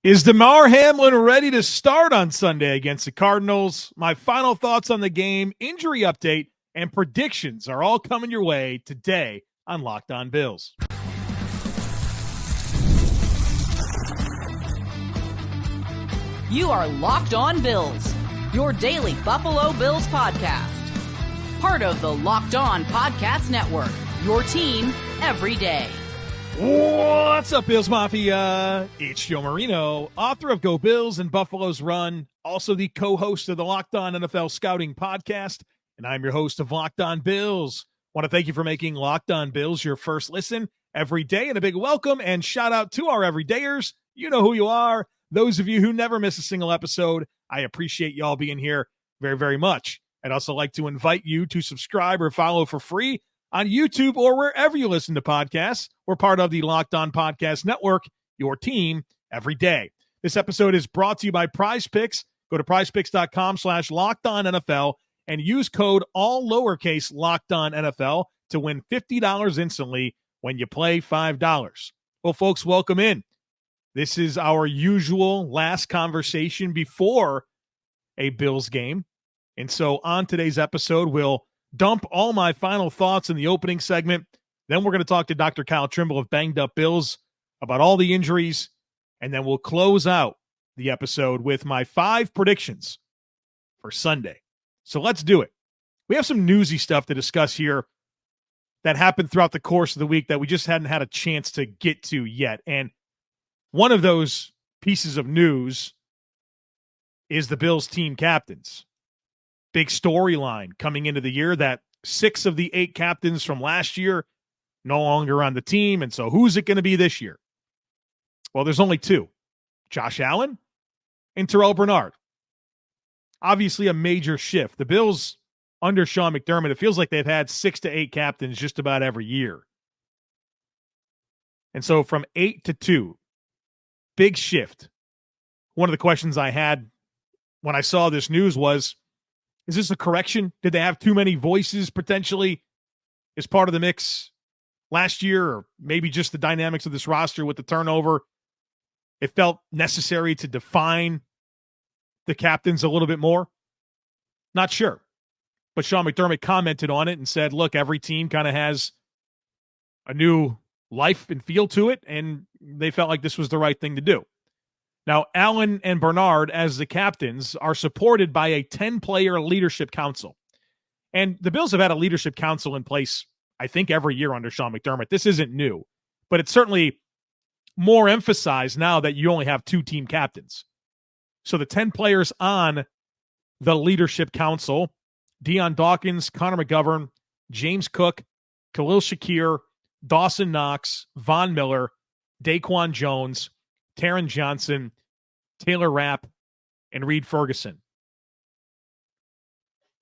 Is Damar Hamlin ready to start on Sunday against the Cardinals? My final thoughts on the game, injury update, and predictions are all coming your way today on Locked On Bills. You are Locked On Bills, your daily Buffalo Bills podcast. Part of the Locked On Podcast Network, your team every day. What's up, Bills Mafia? It's Joe Marino, author of Go Bills and Buffalo's Run, also the co-host of the Locked On NFL Scouting Podcast, and I'm your host of Locked On Bills. Want to thank you for making Locked On Bills your first listen every day, and a big welcome and shout out to our everydayers. You know who you are. Those of you who never miss a single episode, I appreciate y'all being here very, very much. I'd also like to invite you to subscribe or follow for free on YouTube or wherever you listen to podcasts. We're part of the Locked On Podcast Network, your team every day. This episode is brought to you by PrizePicks. Go to prizepicks.com/LockedOnNFL and use code all lowercase LockedOnNFL to win $50 instantly when you play $5. Well, folks, welcome in. This is our usual last conversation before a Bills game. And so on today's episode, we'll dump all my final thoughts in the opening segment. Then we're going to talk to Dr. Kyle Trimble of Banged Up Bills about all the injuries. And then we'll close out the episode with my 5 predictions for Sunday. So let's do it. We have some newsy stuff to discuss here that happened throughout the course of the week that we just hadn't had a chance to get to yet. And one of those pieces of news is the Bills team captains. Big storyline coming into the year that 6 of the 8 captains from last year no longer on the team. And so who's it going to be this year? Well, there's only 2, Josh Allen and Terrel Bernard. Obviously a major shift. The Bills under Sean McDermott, it feels like they've had 6 to 8 captains just about every year. And so from 8 to 2, big shift. One of the questions I had when I saw this news was, is this a correction? Did they have too many voices potentially as part of the mix last year, or maybe just the dynamics of this roster with the turnover? It felt necessary to define the captains a little bit more. Not sure. But Sean McDermott commented on it and said, look, every team kind of has a new life and feel to it, and they felt like this was the right thing to do. Now, Allen and Bernard, as the captains, are supported by a 10-player leadership council. And the Bills have had a leadership council in place, I think, every year under Sean McDermott. This isn't new, but it's certainly more emphasized now that you only have 2 team captains. So the 10 players on the leadership council, Dion Dawkins, Connor McGovern, James Cook, Khalil Shakir, Dawson Knox, Von Miller, Daquan Jones, Taron Johnson, Taylor Rapp, and Reed Ferguson.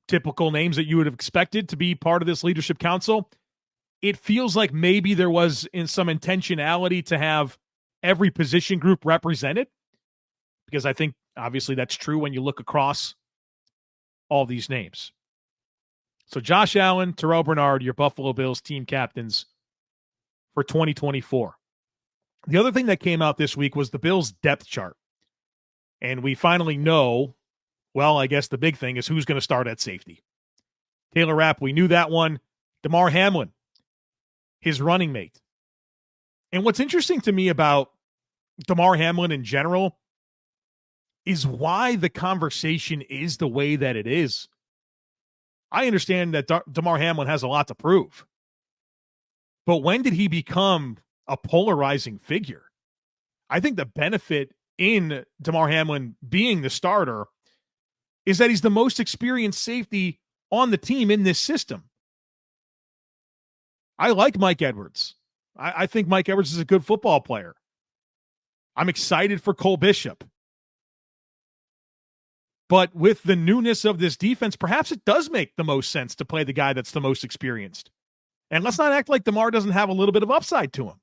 Typical names that you would have expected to be part of this leadership council. It feels like maybe there was in some intentionality to have every position group represented, because I think obviously that's true when you look across all these names. So Josh Allen, Terrel Bernard, your Buffalo Bills team captains for 2024. The other thing that came out this week was the Bills depth chart. And we finally know, well, I guess the big thing is who's going to start at safety. Taylor Rapp, we knew that one. Damar Hamlin, his running mate. And what's interesting to me about Damar Hamlin in general is why the conversation is the way that it is. I understand that Damar Hamlin has a lot to prove. But when did he become a polarizing figure? I think the benefit in Damar Hamlin being the starter is that he's the most experienced safety on the team in this system. I like Mike Edwards. I think Mike Edwards is a good football player. I'm excited for Cole Bishop. But with the newness of this defense, perhaps it does make the most sense to play the guy that's the most experienced. And let's not act like Damar doesn't have a little bit of upside to him.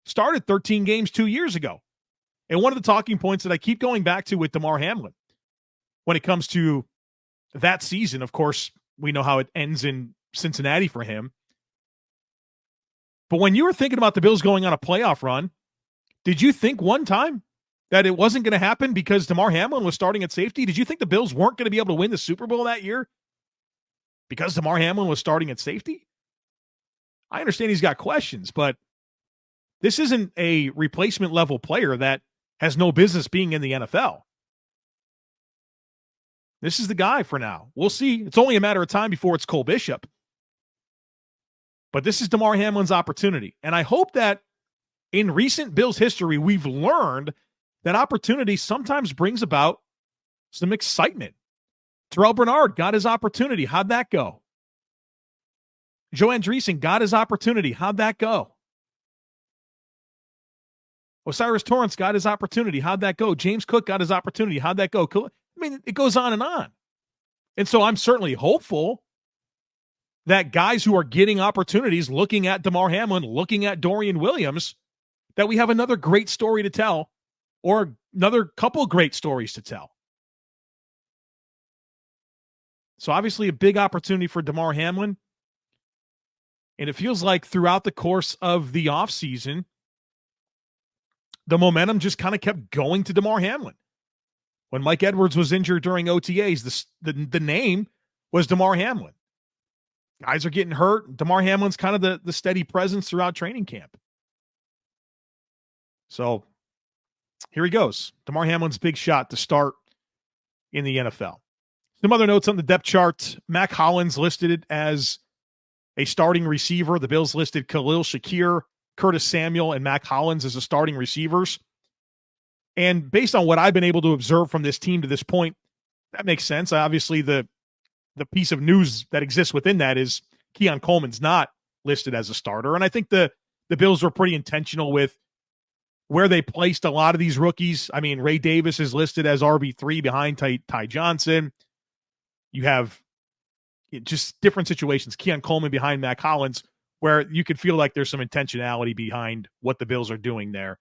Started 13 games 2 years ago. And one of the talking points that I keep going back to with Damar Hamlin, when it comes to that season, of course, we know how it ends in Cincinnati for him. But when you were thinking about the Bills going on a playoff run, did you think one time that it wasn't going to happen because Damar Hamlin was starting at safety? Did you think the Bills weren't going to be able to win the Super Bowl that year because Damar Hamlin was starting at safety? I understand he's got questions, but this isn't a replacement level player that has no business being in the NFL. This is the guy for now. We'll see. It's only a matter of time before it's Cole Bishop. But this is Damar Hamlin's opportunity. And I hope that in recent Bills history, we've learned that opportunity sometimes brings about some excitement. Terrel Bernard got his opportunity. How'd that go? Joe Andreessen got his opportunity. How'd that go? Osiris Torrance got his opportunity. How'd that go? James Cook got his opportunity. How'd that go? I mean, it goes on and on. And so I'm certainly hopeful that guys who are getting opportunities, looking at Damar Hamlin, looking at Dorian Williams, that we have another great story to tell or another couple great stories to tell. So obviously a big opportunity for Damar Hamlin. And it feels like throughout the course of the offseason, the momentum just kind of kept going to Damar Hamlin. When Mike Edwards was injured during OTAs, the name was Damar Hamlin. Guys are getting hurt. Damar Hamlin's kind of the steady presence throughout training camp. So here he goes. Damar Hamlin's big shot to start in the NFL. Some other notes on the depth chart. Mac Hollins listed as a starting receiver. The Bills listed Khalil Shakir, Curtis Samuel, and Mac Hollins as the starting receivers. And based on what I've been able to observe from this team to this point, that makes sense. Obviously, the piece of news that exists within that is Keon Coleman's not listed as a starter. And I think the Bills were pretty intentional with where they placed a lot of these rookies. I mean, Ray Davis is listed as RB3 behind Ty Johnson. You have just different situations. Keon Coleman behind Mac Hollins, where you could feel like there's some intentionality behind what the Bills are doing there.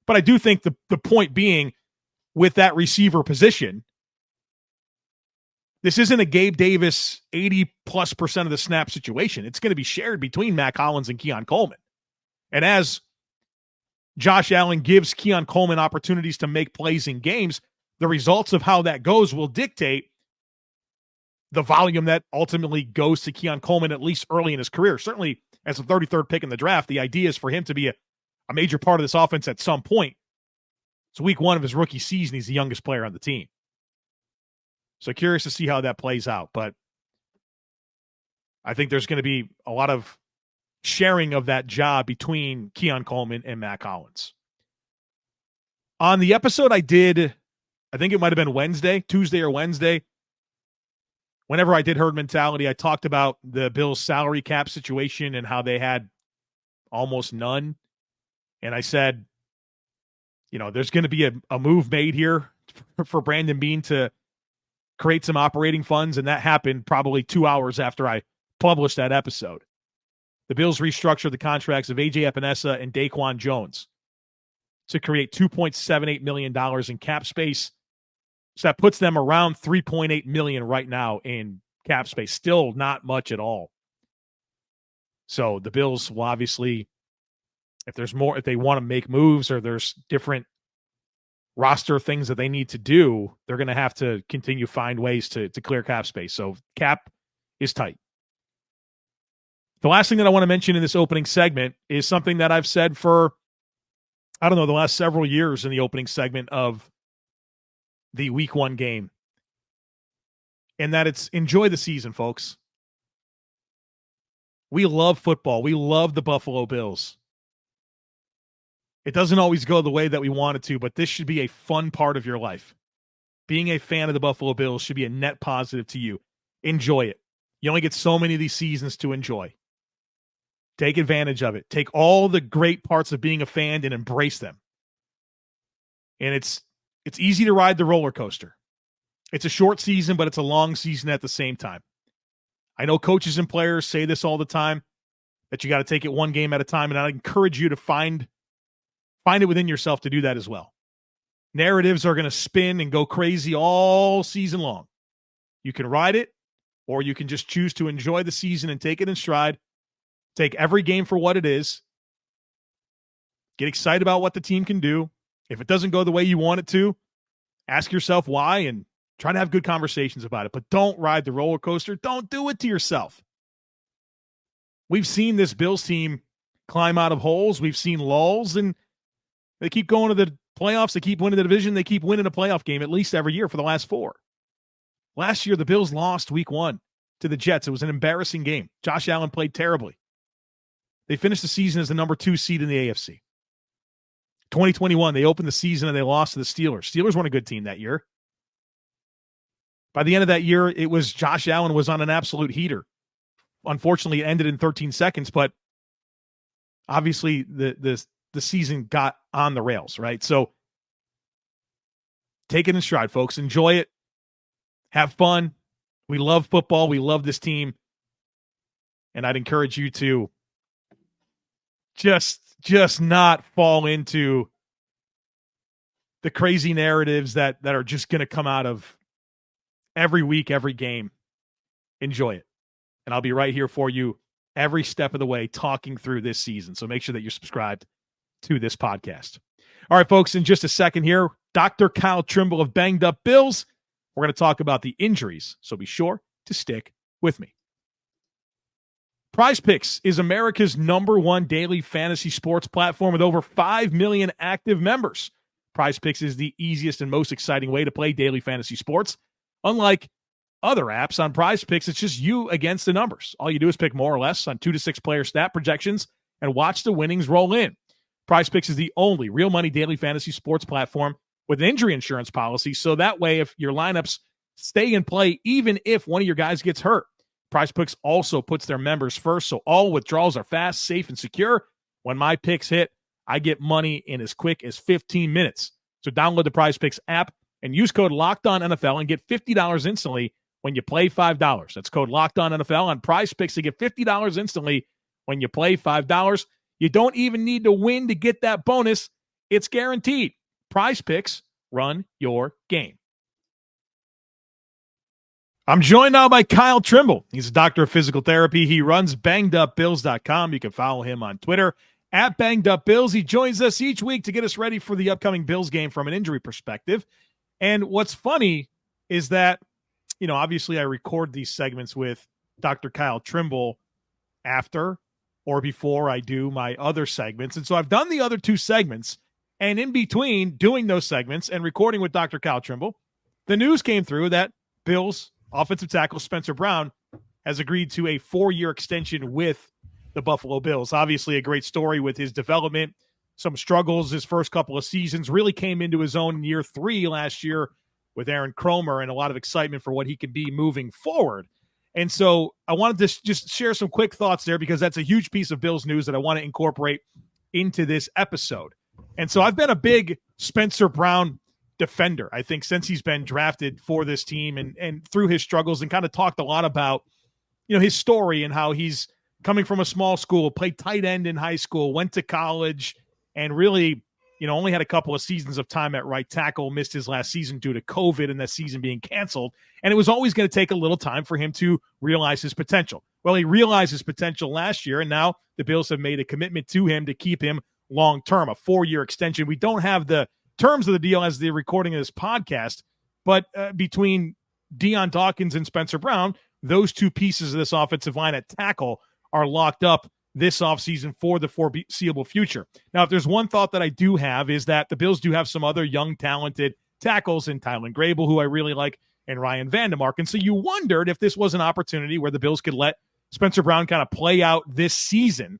But I do think the point being with that receiver position, this isn't a Gabe Davis 80+% of the snap situation. It's going to be shared between Mac Hollins and Keon Coleman. And as Josh Allen gives Keon Coleman opportunities to make plays in games, the results of how that goes will dictate the volume that ultimately goes to Keon Coleman, at least early in his career. Certainly as the 33rd pick in the draft, the idea is for him to be a major part of this offense at some point. It's week one of his rookie season. He's the youngest player on the team. So curious to see how that plays out. But I think there's going to be a lot of sharing of that job between Keon Coleman and Mac Hollins. On the episode I did, I think it might have been Tuesday or Wednesday, whenever I did Herd Mentality, I talked about the Bills' salary cap situation and how they had almost none. And I said, there's going to be a move made here for Brandon Beane to create some operating funds, and that happened probably 2 hours after I published that episode. The Bills restructured the contracts of A.J. Epinesa and Daquan Jones to create $2.78 million in cap space. So that puts them around $3.8 million right now in cap space. Still not much at all. So the Bills will obviously, if they want to make moves or there's different roster things that they need to do, they're going to have to continue to find ways to clear cap space. So cap is tight. The last thing that I want to mention in this opening segment is something that I've said for, the last several years in the opening segment of the week one game. And that it's enjoy the season, folks. We love football. We love the Buffalo Bills. It doesn't always go the way that we want it to, but this should be a fun part of your life. Being a fan of the Buffalo Bills should be a net positive to you. Enjoy it. You only get so many of these seasons to enjoy. Take advantage of it. Take all the great parts of being a fan and embrace them. And it's easy to ride the roller coaster. It's a short season, but it's a long season at the same time. I know coaches and players say this all the time, that you got to take it one game at a time, and I encourage you to find it within yourself to do that as well. Narratives are going to spin and go crazy all season long. You can ride it, or you can just choose to enjoy the season and take it in stride. Take every game for what it is. Get excited about what the team can do. If it doesn't go the way you want it to, ask yourself why and try to have good conversations about it. But don't ride the roller coaster. Don't do it to yourself. We've seen this Bills team climb out of holes. We've seen lulls, and they keep going to the playoffs. They keep winning the division. They keep winning a playoff game at least every year for the last 4. Last year, the Bills lost week 1 to the Jets. It was an embarrassing game. Josh Allen played terribly. They finished the season as the number 2 seed in the AFC. 2021, they opened the season and they lost to the Steelers. Steelers weren't a good team that year. By the end of that year, it was Josh Allen was on an absolute heater. Unfortunately, it ended in 13 seconds, but obviously the season got on the rails, right? So take it in stride, folks. Enjoy it. Have fun. We love football. We love this team. And I'd encourage you to just not fall into the crazy narratives that are just going to come out of every week, every game. Enjoy it. And I'll be right here for you every step of the way talking through this season. So make sure that you're subscribed to this podcast. All right, folks, in just a second here, Dr. Kyle Trimble of Banged Up Bills. We're going to talk about the injuries, so be sure to stick with me. PrizePicks is America's #1 daily fantasy sports platform with over 5 million active members. PrizePicks is the easiest and most exciting way to play daily fantasy sports. Unlike other apps on PrizePicks, it's just you against the numbers. All you do is pick more or less on 2 to 6 player stat projections and watch the winnings roll in. PrizePicks is the only real money daily fantasy sports platform with an injury insurance policy, so that way if your lineups stay in play, even if one of your guys gets hurt. PrizePicks also puts their members first, so all withdrawals are fast, safe, and secure. When my picks hit, I get money in as quick as 15 minutes. So download the PrizePicks app and use code LOCKEDONNFL and get $50 instantly when you play $5. That's code LOCKEDONNFL on PrizePicks to get $50 instantly when you play $5. You don't even need to win to get that bonus. It's guaranteed. PrizePicks, run your game. I'm joined now by Kyle Trimble. He's a doctor of physical therapy. He runs bangedupbills.com. You can follow him on Twitter at bangedupbills. He joins us each week to get us ready for the upcoming Bills game from an injury perspective. And what's funny is that, obviously I record these segments with Dr. Kyle Trimble after or before I do my other segments. And so I've done the other 2 segments, and in between doing those segments and recording with Dr. Kyle Trimble, the news came through that Bills offensive tackle Spencer Brown has agreed to a 4-year extension with the Buffalo Bills. Obviously a great story with his development, some struggles his first couple of seasons, really came into his own in year 3 last year with Aaron Cromer, and a lot of excitement for what he could be moving forward. And so I wanted to just share some quick thoughts there because that's a huge piece of Bills news that I want to incorporate into this episode. And so I've been a big Spencer Brown defender, I think, since he's been drafted for this team and through his struggles, and kind of talked a lot about, his story and how he's coming from a small school, played tight end in high school, went to college, and really, only had a couple of seasons of time at right tackle, missed his last season due to COVID and that season being canceled. And it was always going to take a little time for him to realize his potential. Well, he realized his potential last year, and now the Bills have made a commitment to him to keep him long-term, a 4-year extension. We don't have the terms of the deal as the recording of this podcast, but between Dion Dawkins and Spencer Brown, those 2 pieces of this offensive line at tackle are locked up this offseason for the foreseeable future. Now, if there's one thought that I do have is that the Bills do have some other young, talented tackles in Tylen Grable, who I really like, and Ryan Vandemark. And so you wondered if this was an opportunity where the Bills could let Spencer Brown kind of play out this season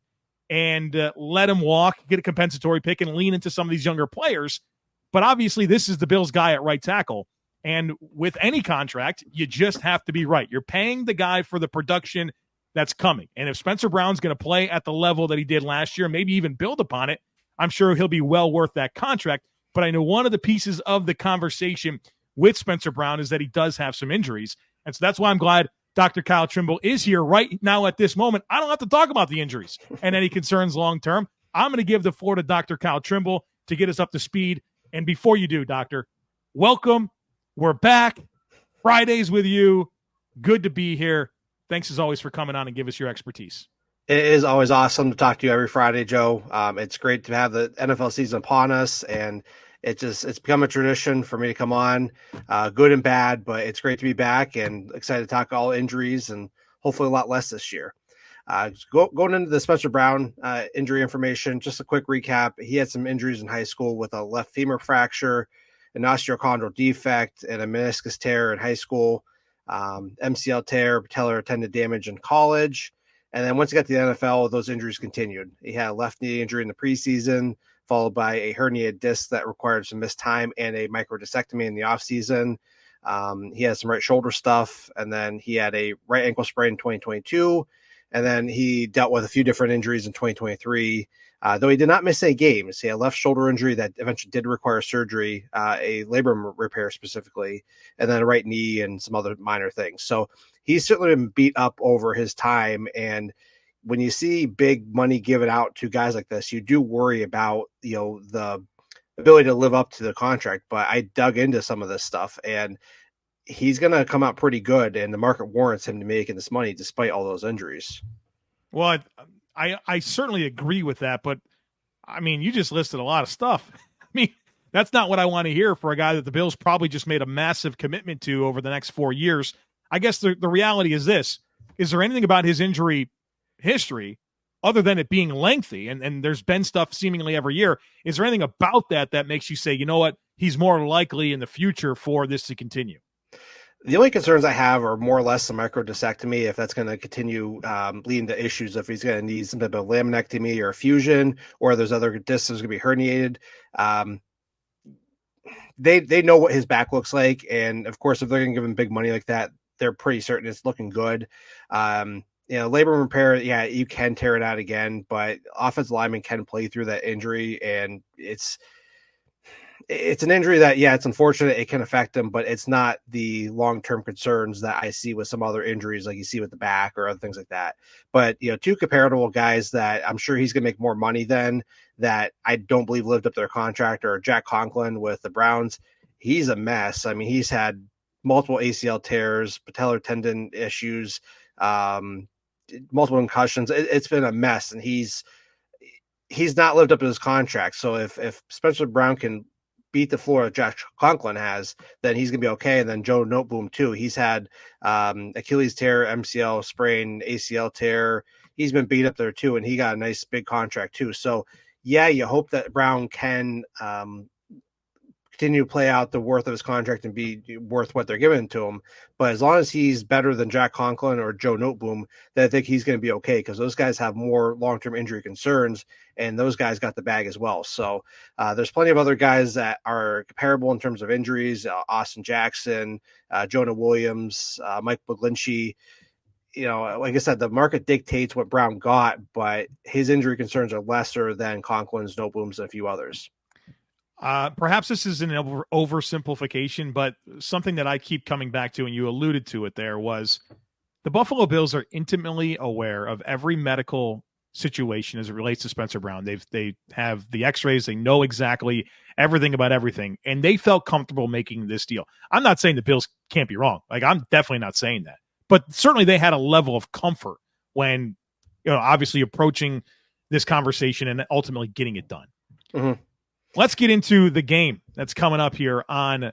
and let him walk, get a compensatory pick, and lean into some of these younger players. But obviously, this is the Bills' guy at right tackle. And with any contract, you just have to be right. You're paying the guy for the production that's coming. And if Spencer Brown's going to play at the level that he did last year, maybe even build upon it, I'm sure he'll be well worth that contract. But I know one of the pieces of the conversation with Spencer Brown is that he does have some injuries. And so that's why I'm glad Dr. Kyle Trimble is here right now at this moment. I don't have to talk about the injuries and any concerns long-term. I'm going to give the floor to Dr. Kyle Trimble to get us up to speed. And before you do, Doctor, welcome. We're back. Fridays with you. Good to be here. Thanks as always for coming on and give us your expertise. It is always awesome to talk to you every Friday, Joe. It's great to have the NFL season upon us, and It's become a tradition for me to come on, good and bad, but it's great to be back and excited to talk all injuries and hopefully a lot less this year. Going into the Spencer Brown injury information, just a quick recap. He had some injuries in high school with a left femur fracture, an osteochondral defect, and a meniscus tear in high school, MCL tear, patellar tendon damage in college. And then once he got to the NFL, those injuries continued. He had a left knee injury in the preseason, followed by a herniated disc that required some missed time and a microdiscectomy in the offseason. He had some right shoulder stuff, and then he had a right ankle sprain in 2022. And then he dealt with a few different injuries in 2023, though he did not miss any games. He had a left shoulder injury that eventually did require surgery, a labrum repair specifically, and then a right knee and some other minor things. So he's certainly been beat up over his time. And when you see big money given out to guys like this, you do worry about, the ability to live up to the contract. But I dug into some of this stuff, and he's going to come out pretty good, and the market warrants him to making this money despite all those injuries. Well, I certainly agree with that, but I mean, you just listed a lot of stuff. I mean, that's not what I want to hear for a guy that the Bills probably just made a massive commitment to over the next 4 years. I guess the reality is this. Is there anything about his injury history other than it being lengthy, and there's been stuff seemingly every year, is there anything about that makes you say, you know what, he's more likely in the future for this to continue? The only concerns I have are more or less a microdiscectomy, if that's going to continue leading to issues, if he's going to need some type of laminectomy or a fusion, or there's other discs going to be herniated. They know what his back looks like, and of course, if they're going to give him big money like that, they're pretty certain it's looking good. Labrum repair, yeah, you can tear it out again, but offensive linemen can play through that injury, and it's an injury that, yeah, it's unfortunate. It can affect him, but it's not the long-term concerns that I see with some other injuries like you see with the back or other things like that. But, two comparable guys that I'm sure he's going to make more money than, that I don't believe lived up to their contract, or Jack Conklin with the Browns. He's a mess. I mean, he's had multiple ACL tears, patellar tendon issues, multiple concussions. It's been a mess, and he's not lived up to his contract. So if Spencer Brown can beat the floor that Jack Conklin has, then he's going to be okay. And then Joe Noteboom too. He's had Achilles tear, MCL sprain, ACL tear. He's been beat up there too, and he got a nice big contract too. So yeah, you hope that Brown can continue to play out the worth of his contract and be worth what they're giving to him. But as long as he's better than Jack Conklin or Joe Noteboom, then I think he's going to be okay, because those guys have more long-term injury concerns, and those guys got the bag as well. So there's plenty of other guys that are comparable in terms of injuries, Austin Jackson, Jonah Williams, Mike Buglinchi. Like I said, the market dictates what Brown got, but his injury concerns are lesser than Conklin's, Noteboom's, and a few others. Perhaps this is an oversimplification, but something that I keep coming back to, and you alluded to it there, was the Buffalo Bills are intimately aware of every medical situation as it relates to Spencer Brown. They have the x-rays. They know exactly everything about everything, and they felt comfortable making this deal. I'm not saying the Bills can't be wrong. Like, I'm definitely not saying that, but certainly they had a level of comfort when, obviously approaching this conversation and ultimately getting it done. Mm-hmm. Let's get into the game that's coming up here on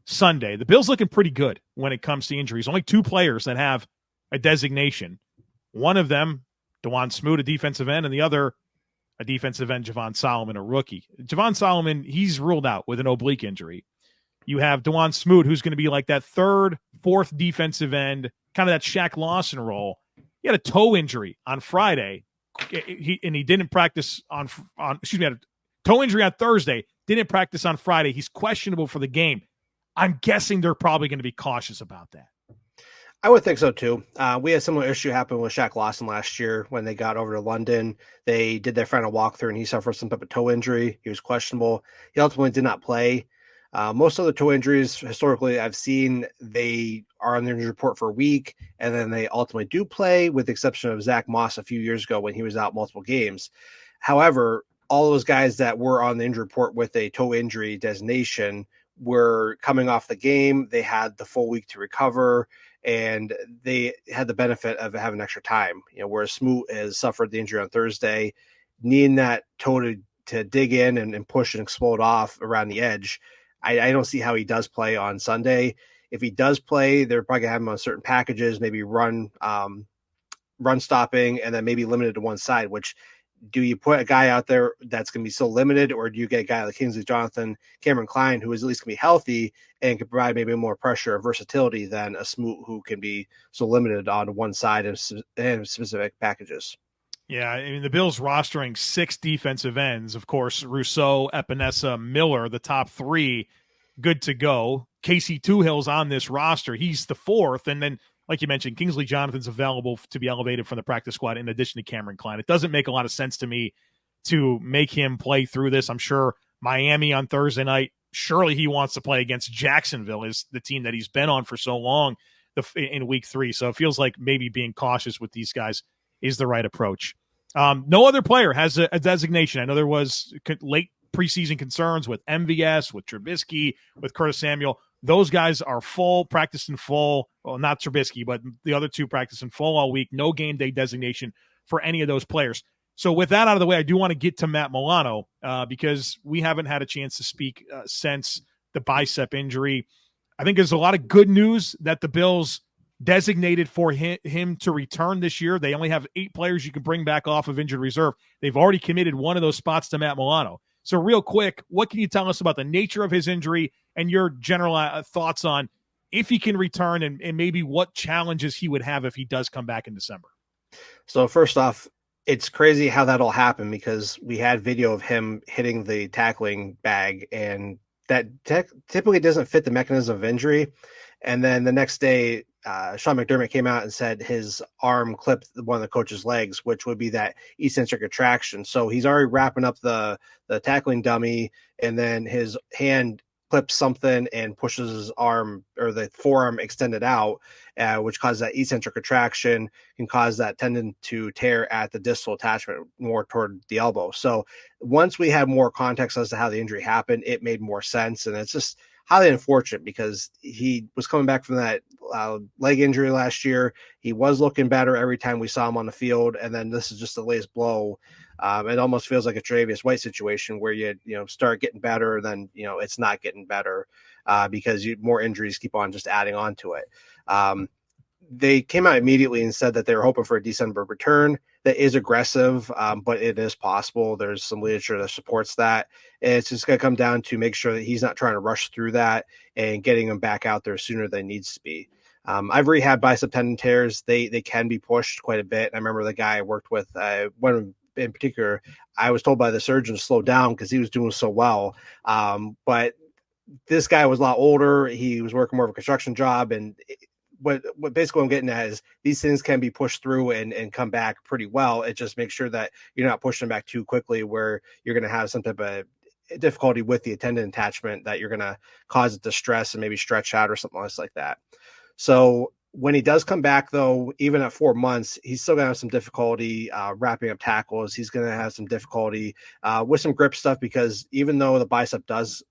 Sunday. The Bills looking pretty good when it comes to injuries. Only two players that have a designation. One of them, DeJuan Smoot, a defensive end, and the other, a defensive end, Javon Solomon, a rookie. Javon Solomon, he's ruled out with an oblique injury. You have DeJuan Smoot, who's going to be like that third, fourth defensive end, kind of that Shaq Lawson role. He had a toe injury on Friday, he didn't practice on had a toe injury on Thursday, didn't practice on Friday. He's questionable for the game. I'm guessing they're probably going to be cautious about that. I would think so too. We had a similar issue happen with Shaq Lawson last year when they got over to London. They did their final walkthrough, and he suffered some type of toe injury. He was questionable. He ultimately did not play. Most of the toe injuries, historically, I've seen they are on the injury report for a week, and then they ultimately do play, with the exception of Zach Moss a few years ago when he was out multiple games. However, all those guys that were on the injury report with a toe injury designation were coming off the game. They had the full week to recover, and they had the benefit of having extra time. Whereas Smoot has suffered the injury on Thursday, needing that toe to to dig in and push and explode off around the edge. I don't see how he does play on Sunday. If he does play, they're probably gonna have him on certain packages, maybe run stopping, and then maybe limited to one side. Which, do you put a guy out there that's going to be so limited, or do you get a guy like Kingsley Jonathan, Cameron Klein, who is at least going to be healthy and can provide maybe more pressure or versatility than a Smoot who can be so limited on one side of specific packages? Yeah, I mean, the Bills rostering 6 defensive ends. Of course, Rousseau, Epinesa, Miller, the top 3, good to go. Casey Tuhill's on this roster. He's the 4th. And then, like you mentioned, Kingsley Jonathan's available to be elevated from the practice squad in addition to Cameron Klein. It doesn't make a lot of sense to me to make him play through this. I'm sure Miami on Thursday night, surely he wants to play against Jacksonville, is the team that he's been on for so long in week 3. So it feels like maybe being cautious with these guys is the right approach. No other player has a designation. I know there was late preseason concerns with MVS, with Trubisky, with Curtis Samuel. Those guys are full, practiced in full. Well, not Trubisky, but the other 2 practice in full all week. No game day designation for any of those players. So with that out of the way, I do want to get to Matt Milano because we haven't had a chance to speak since the bicep injury. I think there's a lot of good news that the Bills designated for him to return this year. They only have 8 players you can bring back off of injured reserve. They've already committed one of those spots to Matt Milano. So real quick, what can you tell us about the nature of his injury and your general thoughts on if he can return and maybe what challenges he would have if he does come back in December? So first off, it's crazy how that all happened because we had video of him hitting the tackling bag, and that typically doesn't fit the mechanism of injury. And then the next day, Sean McDermott came out and said his arm clipped one of the coach's legs, which would be that eccentric retraction. So he's already wrapping up the tackling dummy, and then his hand clips something and pushes his arm or the forearm extended out, which causes that eccentric retraction, can cause that tendon to tear at the distal attachment more toward the elbow. So once we had more context as to how the injury happened, it made more sense. And it's just highly unfortunate because he was coming back from that leg injury last year. He was looking better every time we saw him on the field. And then this is just the latest blow. It almost feels like a Tre'Davious White situation where you start getting better, then it's not getting better because more injuries keep on just adding on to it. They came out immediately and said that they were hoping for a December return. That is aggressive, but it is possible. There's some literature that supports that. And it's just going to come down to make sure that he's not trying to rush through that and getting him back out there sooner than needs to be. I've rehabbed bicep tendon tears. They can be pushed quite a bit. I remember the guy I worked with, one in particular, I was told by the surgeon to slow down because he was doing so well. But this guy was a lot older. He was working more of a construction job, and what basically I'm getting at is these things can be pushed through and come back pretty well. It just makes sure that you're not pushing them back too quickly where you're going to have some type of difficulty with the tendon attachment that you're going to cause it to stress and maybe stretch out or something else like that. So when he does come back, though, even at 4 months, he's still going to have some difficulty wrapping up tackles. He's going to have some difficulty with some grip stuff because even though the bicep does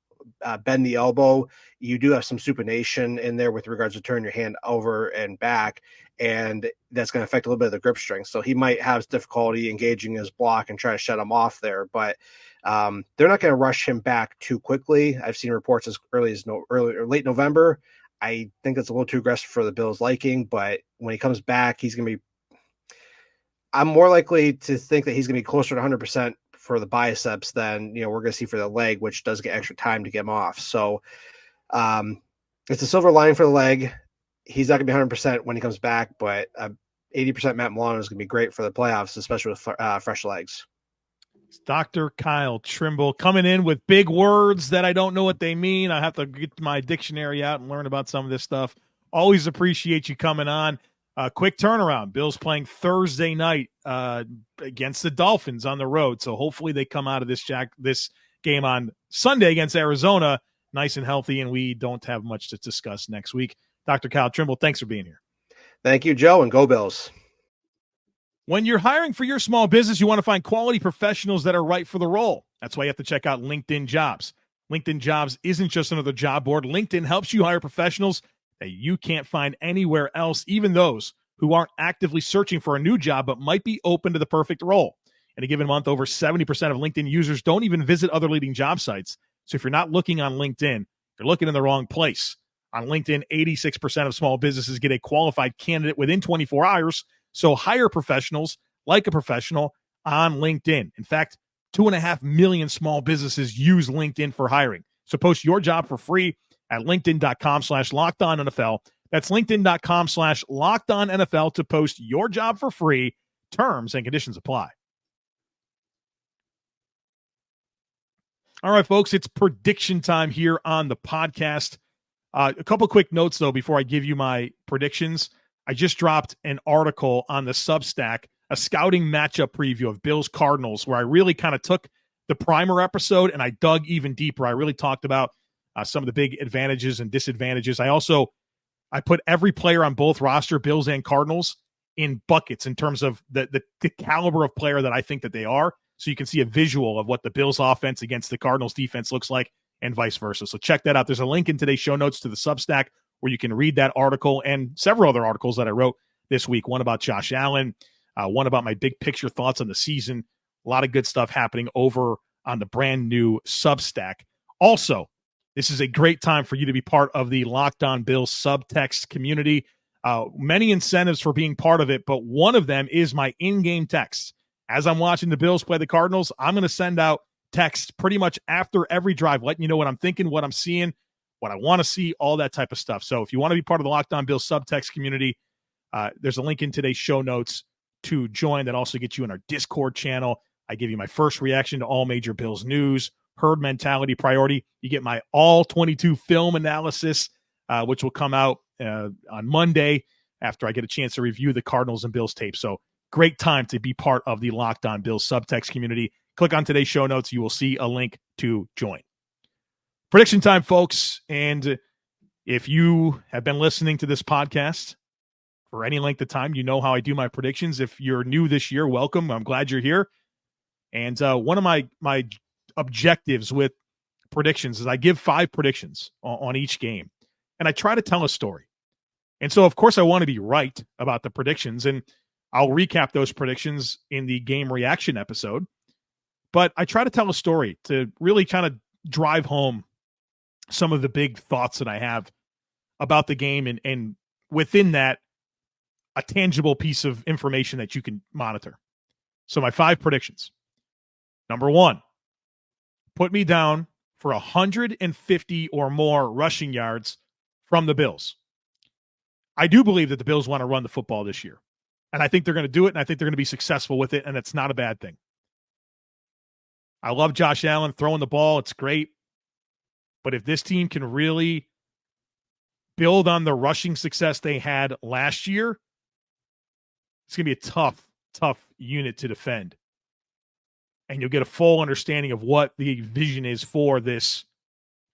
bend the elbow, you do have some supination in there with regards to turn your hand over and back, and that's going to affect a little bit of the grip strength. So he might have difficulty engaging his block and try to shut him off there, but they're not going to rush him back too quickly. I've seen reports as early as late November. I think that's a little too aggressive for the Bills' liking, but when he comes back, he's going to be – I'm more likely to think that he's going to be closer to 100% for the biceps than we're going to see for the leg, which does get extra time to get him off. So it's a silver lining for the leg. He's not going to be 100% when he comes back, but 80% Matt Milano is going to be great for the playoffs, especially with fresh legs. It's Dr. Kyle Trimble coming in with big words that I don't know what they mean. I have to get my dictionary out and learn about some of this stuff. Always appreciate you coming on. Quick turnaround. Bills playing Thursday night against the Dolphins on the road. So hopefully they come out of this game on Sunday against Arizona nice and healthy, and we don't have much to discuss next week. Dr. Kyle Trimble, thanks for being here. Thank you, Joe, and go Bills. When you're hiring for your small business, you want to find quality professionals that are right for the role. That's why you have to check out LinkedIn Jobs. LinkedIn Jobs isn't just another job board. LinkedIn helps you hire professionals that you can't find anywhere else, even those who aren't actively searching for a new job but might be open to the perfect role. In a given month, over 70% of LinkedIn users don't even visit other leading job sites. So if you're not looking on LinkedIn, you're looking in the wrong place. On LinkedIn, 86% of small businesses get a qualified candidate within 24 hours. So hire professionals like a professional on LinkedIn. In fact, 2.5 million small businesses use LinkedIn for hiring. So post your job for free at linkedin.com/lockedonnfl. That's linkedin.com/lockedonnfl to post your job for free. Terms and conditions apply. All right, folks, it's prediction time here on the podcast. A couple quick notes, though, before I give you my predictions. I just dropped an article on the Substack, a scouting matchup preview of Bills Cardinals, where I really kind of took the primer episode and I dug even deeper. I really talked about some of the big advantages and disadvantages. I put every player on both roster, Bills and Cardinals, in buckets in terms of the caliber of player that I think that they are. So you can see a visual of what the Bills offense against the Cardinals defense looks like and vice versa. So check that out. There's a link in today's show notes to the Substack where you can read that article and several other articles that I wrote this week. One about Josh Allen, one about my big picture thoughts on the season. A lot of good stuff happening over on the brand new Substack. Also, this is a great time for you to be part of the Locked On Bills subtext community. Many incentives for being part of it, but one of them is my in-game text. As I'm watching the Bills play the Cardinals, I'm going to send out texts pretty much after every drive, letting you know what I'm thinking, what I'm seeing, what I want to see, all that type of stuff. So if you want to be part of the Locked On Bills subtext community, there's a link in today's show notes to join. That also gets you in our Discord channel. I give you my first reaction to all major Bills news, herd mentality priority. You get my all 22 film analysis, which will come out on Monday after I get a chance to review the Cardinals and Bills tape. So great time to be part of the Locked On Bills subtext community. Click on today's show notes. You will see a link to join. Prediction time, folks. And if you have been listening to this podcast for any length of time, you know how I do my predictions. If you're new this year, welcome. I'm glad you're here. And one of my objectives with predictions is I give 5 predictions on each game. And I try to tell a story. And so, of course, I want to be right about the predictions. And I'll recap those predictions in the game reaction episode. But I try to tell a story to really kind of drive home some of the big thoughts that I have about the game. And within that, a tangible piece of information that you can monitor. So my 5 predictions. Number 1, put me down for 150 or more rushing yards from the Bills. I do believe that the Bills want to run the football this year. And I think they're going to do it, and I think they're going to be successful with it, and it's not a bad thing. I love Josh Allen throwing the ball. It's great. But if this team can really build on the rushing success they had last year, it's going to be a tough unit to defend. And you'll get a full understanding of what the vision is for this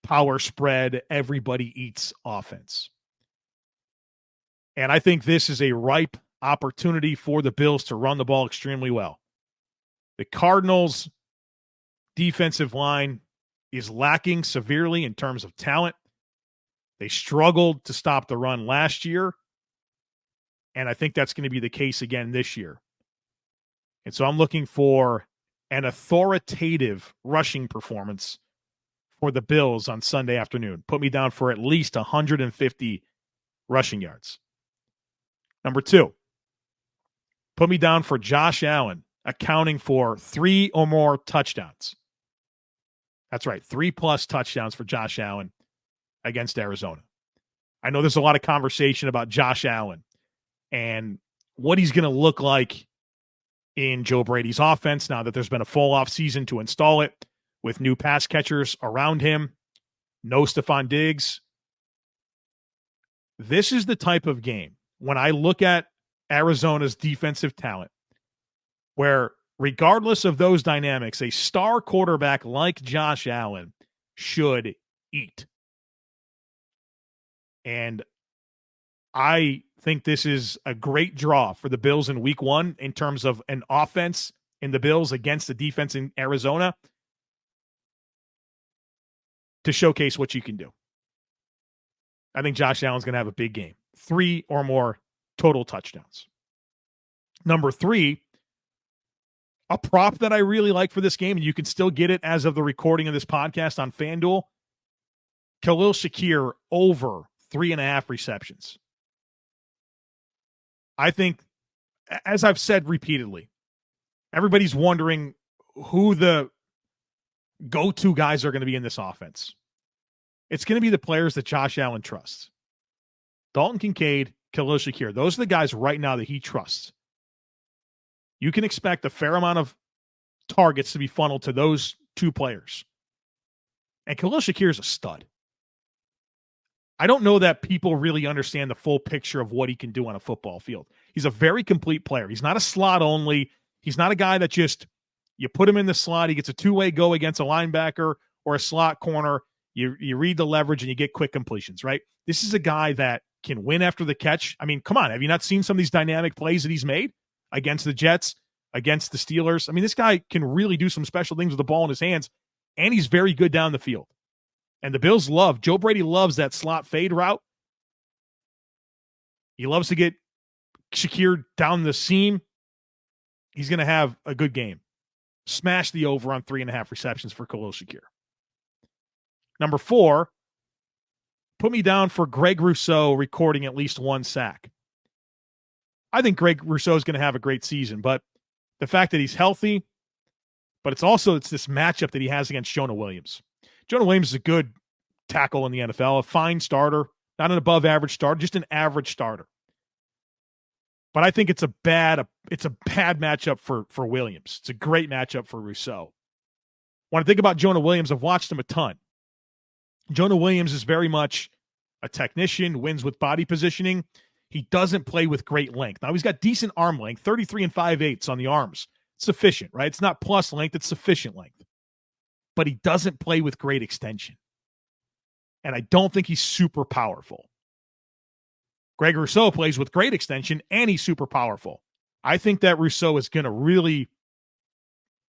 power spread, everybody eats offense. And I think this is a ripe opportunity for the Bills to run the ball extremely well. The Cardinals' defensive line is lacking severely in terms of talent. They struggled to stop the run last year, and I think that's going to be the case again this year. And so I'm looking for an authoritative rushing performance for the Bills on Sunday afternoon. Put me down for at least 150 rushing yards. Number 2, put me down for Josh Allen accounting for 3 or more touchdowns. That's right, 3+ touchdowns for Josh Allen against Arizona. I know there's a lot of conversation about Josh Allen and what he's going to look like in Joe Brady's offense now that there's been a full off season to install it with new pass catchers around him. No Stephon Diggs. This is the type of game when I look at Arizona's defensive talent where regardless of those dynamics, a star quarterback like Josh Allen should eat. And I think this is a great draw for the Bills in week 1 in terms of an offense in the Bills against the defense in Arizona to showcase what you can do. I think Josh Allen's going to have a big game. 3 or more total touchdowns. Number 3, A prop that I really like for this game, and you can still get it as of the recording of this podcast on FanDuel, Khalil Shakir over 3.5 receptions. I think, as I've said repeatedly, everybody's wondering who the go-to guys are going to be in this offense. It's going to be the players that Josh Allen trusts. Dalton Kincaid, Khalil Shakir. Those are the guys right now that he trusts. You can expect a fair amount of targets to be funneled to those two players. And Khalil Shakir is a stud. I don't know that people really understand the full picture of what he can do on a football field. He's a very complete player. He's not a slot only. He's not a guy that just, you put him in the slot, he gets a two-way go against a linebacker or a slot corner. You read the leverage and you get quick completions, right? This is a guy that can win after the catch. I mean, come on. Have you not seen some of these dynamic plays that he's made against the Jets, against the Steelers? I mean, this guy can really do some special things with the ball in his hands, and he's very good down the field. And the Bills Joe Brady loves that slot fade route. He loves to get Shakir down the seam. He's going to have a good game. Smash the over on 3.5 receptions for Khalil Shakir. Number 4, put me down for Greg Rousseau recording at least 1 sack. I think Greg Rousseau is going to have a great season, but the fact that he's healthy, but it's this matchup that he has against Jonah Williams. Jonah Williams is a good tackle in the NFL, a fine starter, not an above-average starter, just an average starter. But I think it's a bad matchup for Williams. It's a great matchup for Rousseau. When I think about Jonah Williams, I've watched him a ton. Jonah Williams is very much a technician, wins with body positioning. He doesn't play with great length. Now, he's got decent arm length, 33 5/8 on the arms. It's sufficient, right? It's not plus length, it's sufficient length. But he doesn't play with great extension. And I don't think he's super powerful. Greg Rousseau plays with great extension, and he's super powerful. I think that Rousseau is going to really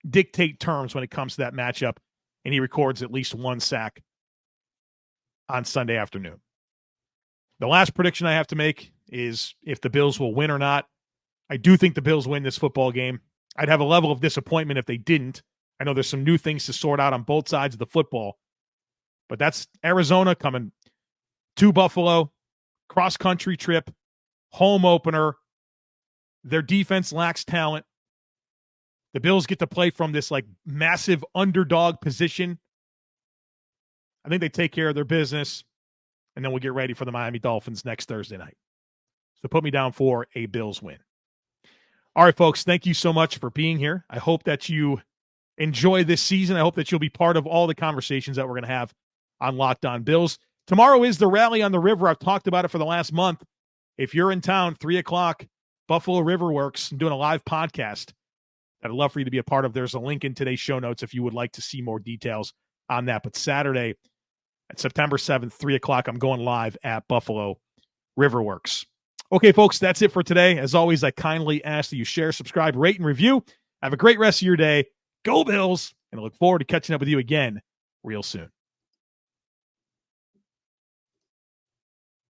dictate terms when it comes to that matchup, and he records at least 1 sack on Sunday afternoon. The last prediction I have to make is if the Bills will win or not. I do think the Bills win this football game. I'd have a level of disappointment if they didn't. I know there's some new things to sort out on both sides of the football, but that's Arizona coming to Buffalo, cross-country trip, home opener. Their defense lacks talent. The Bills get to play from this massive underdog position. I think they take care of their business, and then we'll get ready for the Miami Dolphins next Thursday night. So put me down for a Bills win. All right, folks, thank you so much for being here. I hope that you enjoy this season. I hope that you'll be part of all the conversations that we're going to have on Locked On Bills. Tomorrow is the Rally on the River. I've talked about it for the last month. If you're in town, 3 o'clock, Buffalo River Works, I'm doing a live podcast that I'd love for you to be a part of. There's a link in today's show notes if you would like to see more details on that. But Saturday, at September 7th, 3 o'clock, I'm going live at Buffalo River Works. Okay, folks, that's it for today. As always, I kindly ask that you share, subscribe, rate, and review. Have a great rest of your day. Go Bills, and I look forward to catching up with you again real soon.